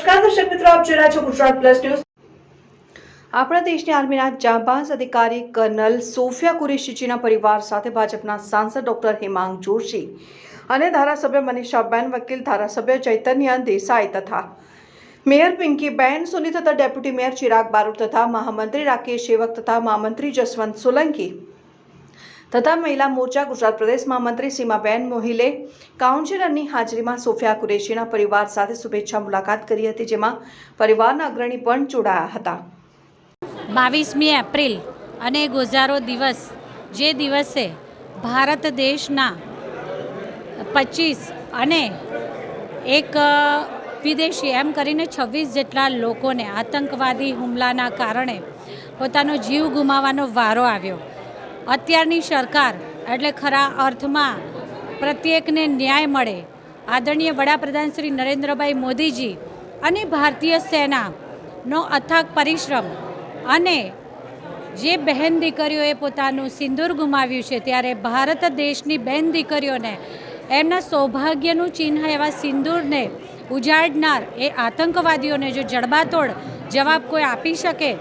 નમસ્કાર દર્શક મિત્રો, આપ જોઈ રહ્યા છો ગુજરાત પ્લસ ન્યૂઝ। આપણા દેશની આર્મીના જાંબાઝ અધિકારી કર્નલ સોફિયા કુરેશીજીના પરિવાર સાથે ભાજપના સાંસદ ડોક્ટર હેમાંગ જોશી અને ધારાસભ્ય મનીષાબેન વકીલ, ધારાસભ્ય ચૈતન્ય દેસાઈ તથા મેયર પિંકીબેન સોની તથા ડેપ્યુટી મેયર ચિરાગ બારોટ તથા મહામંત્રી રાકેશ સેવક તથા મહામંત્રી જસવંત સોલંકી તથા મહિલા મોરચા ગુજરાત પ્રદેશ મહામંત્રી સીમાબેન મોહિલે કાઉન્સિલરની હાજરીમાં સોફિયા કુરેશીના પરિવાર સાથે શુભેચ્છા મુલાકાત કરી હતી, જેમાં પરિવારના અગ્રણી પણ જોડાયા હતા। 22મી એપ્રિલ અને ગોઝારો દિવસ, જે દિવસે ભારત દેશના 25 અને એક વિદેશી એમ કરીને 26 જેટલા લોકોને આતંકવાદી હુમલાના કારણે પોતાનો જીવ ગુમાવવાનો વારો આવ્યો। અત્યારની સરકાર એટલે ખરા અર્થમાં પ્રત્યેકને ન્યાય મળે, આદરણીય વડાપ્રધાન શ્રી નરેન્દ્રભાઈ મોદીજી અને ભારતીય સેનાનો અથાગ પરિશ્રમ અને જે બહેન દીકરીઓએ પોતાનું સિંદૂર ગુમાવ્યું છે, ત્યારે ભારત દેશની બહેન દીકરીઓને એમના સૌભાગ્યનું ચિહ્ન એવા સિંદૂરને ઉજાડનાર એ આતંકવાદીઓને જો જડબાતોડ જવાબ કોઈ આપી શકે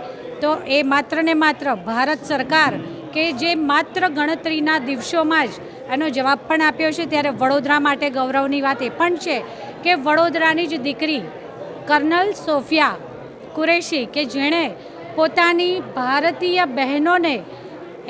તો એ માત્ર ને માત્ર ભારત સરકાર, કે જે માત્ર ગણતરીના દિવસોમાં જ એનો જવાબ પણ આપ્યો છે। ત્યારે વડોદરા માટે ગૌરવની વાત એ પણ છે કે વડોદરાની જ દીકરી કર્નલ સોફિયા કુરેશી, કે જેણે પોતાની ભારતીય બહેનોને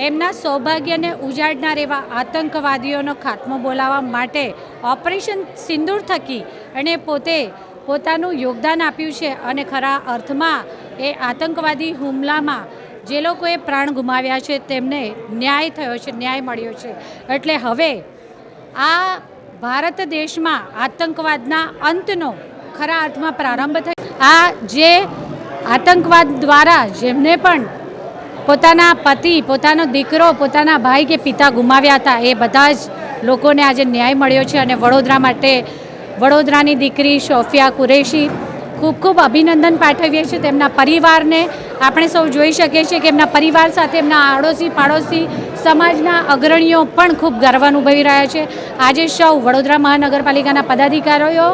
એમના સૌભાગ્યને ઉજાડનાર એવા આતંકવાદીઓનો ખાત્મો બોલાવવા માટે ઓપરેશન સિંદૂર થકી અને પોતે પોતાનું યોગદાન આપ્યું છે અને ખરા અર્થમાં એ આતંકવાદી હુમલામાં જે લોકોએ પ્રાણ ગુમાવ્યા છે તેમને ન્યાય થયો છે, ન્યાય મળ્યો છે। એટલે હવે આ ભારત દેશમાં આતંકવાદના અંતનો ખરા અર્થમાં પ્રારંભ થયો। આ જે આતંકવાદ દ્વારા જેમને પણ પોતાના પતિ, પોતાનો દીકરો, પોતાના ભાઈ કે પિતા ગુમાવ્યા હતા, એ બધા જ લોકોને આજે ન્યાય મળ્યો છે અને વડોદરા માટે વડોદરાની દીકરી સોફિયા કુરેશી ખૂબ ખૂબ અભિનંદન પાઠવીએ છીએ। તેમના પરિવારને આપણે સૌ જોઈ શકીએ છીએ કે એમના પરિવાર સાથે એમના આડોશી પાડોશી સમાજના અગ્રણીઓ પણ ખૂબ ગર્વ અનુભવી રહ્યા છે। આજે સૌ વડોદરા મહાનગરપાલિકાના પદાધિકારીઓ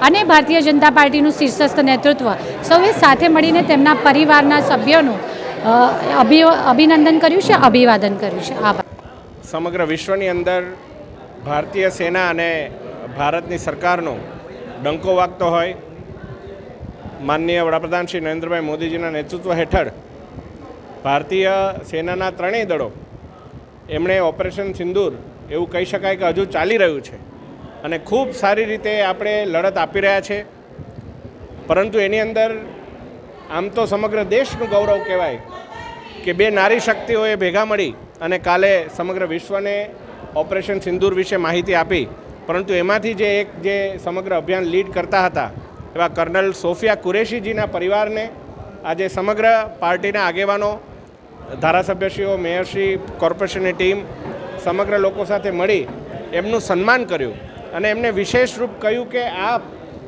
અને ભારતીય જનતા પાર્ટીનું શીર્ષસ્થ નેતૃત્વ સૌએ સાથે મળીને તેમના પરિવારના સભ્યોનું અભિનંદન કર્યું છે, અભિવાદન કર્યું છે। આભાર। સમગ્ર વિશ્વની અંદર ભારતીય સેના અને ભારતની સરકારનો ડંકો વાગતો હોય, માનનીય વડાપ્રધાન શ્રી નરેન્દ્રભાઈ મોદીજીના નેતૃત્વ હેઠળ ભારતીય સેનાના ત્રણેય દળો એમણે ઓપરેશન સિંદૂર એવું કહી શકાય કે હજુ ચાલી રહ્યું છે અને ખૂબ સારી રીતે આપણે લડત આપી રહ્યા છે। પરંતુ એની અંદર આમ તો સમગ્ર દેશનું ગૌરવ કહેવાય કે બે નારી શક્તિઓએ ભેગા મળી અને કાલે સમગ્ર વિશ્વને ઓપરેશન સિંદૂર વિશે માહિતી આપી। પરંતુ એમાંથી જે સમગ્ર અભિયાન લીડ કરતા હતા એવા કર્નલ સોફિયા કુરેશીજીના પરિવારને આજે સમગ્ર પાર્ટીના આગેવાનો, ધારાસભ્યશ્રીઓ, મેયરશ્રી, કોર્પોરેશનની ટીમ સમગ્ર લોકો સાથે મળી એમનું સન્માન કર્યું અને એમને વિશેષ રૂપ કહ્યું કે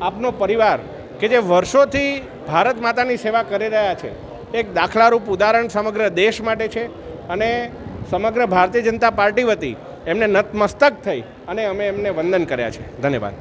આપનો પરિવાર કે જે વર્ષોથી ભારત માતાની સેવા કરી રહ્યા છે, એક દાખલારૂપ ઉદાહરણ સમગ્ર દેશ માટે છે અને સમગ્ર ભારતીય જનતા પાર્ટી વતી એમને નતમસ્તક થઈ અને અમે એમને વંદન કર્યા છે। ધન્યવાદ।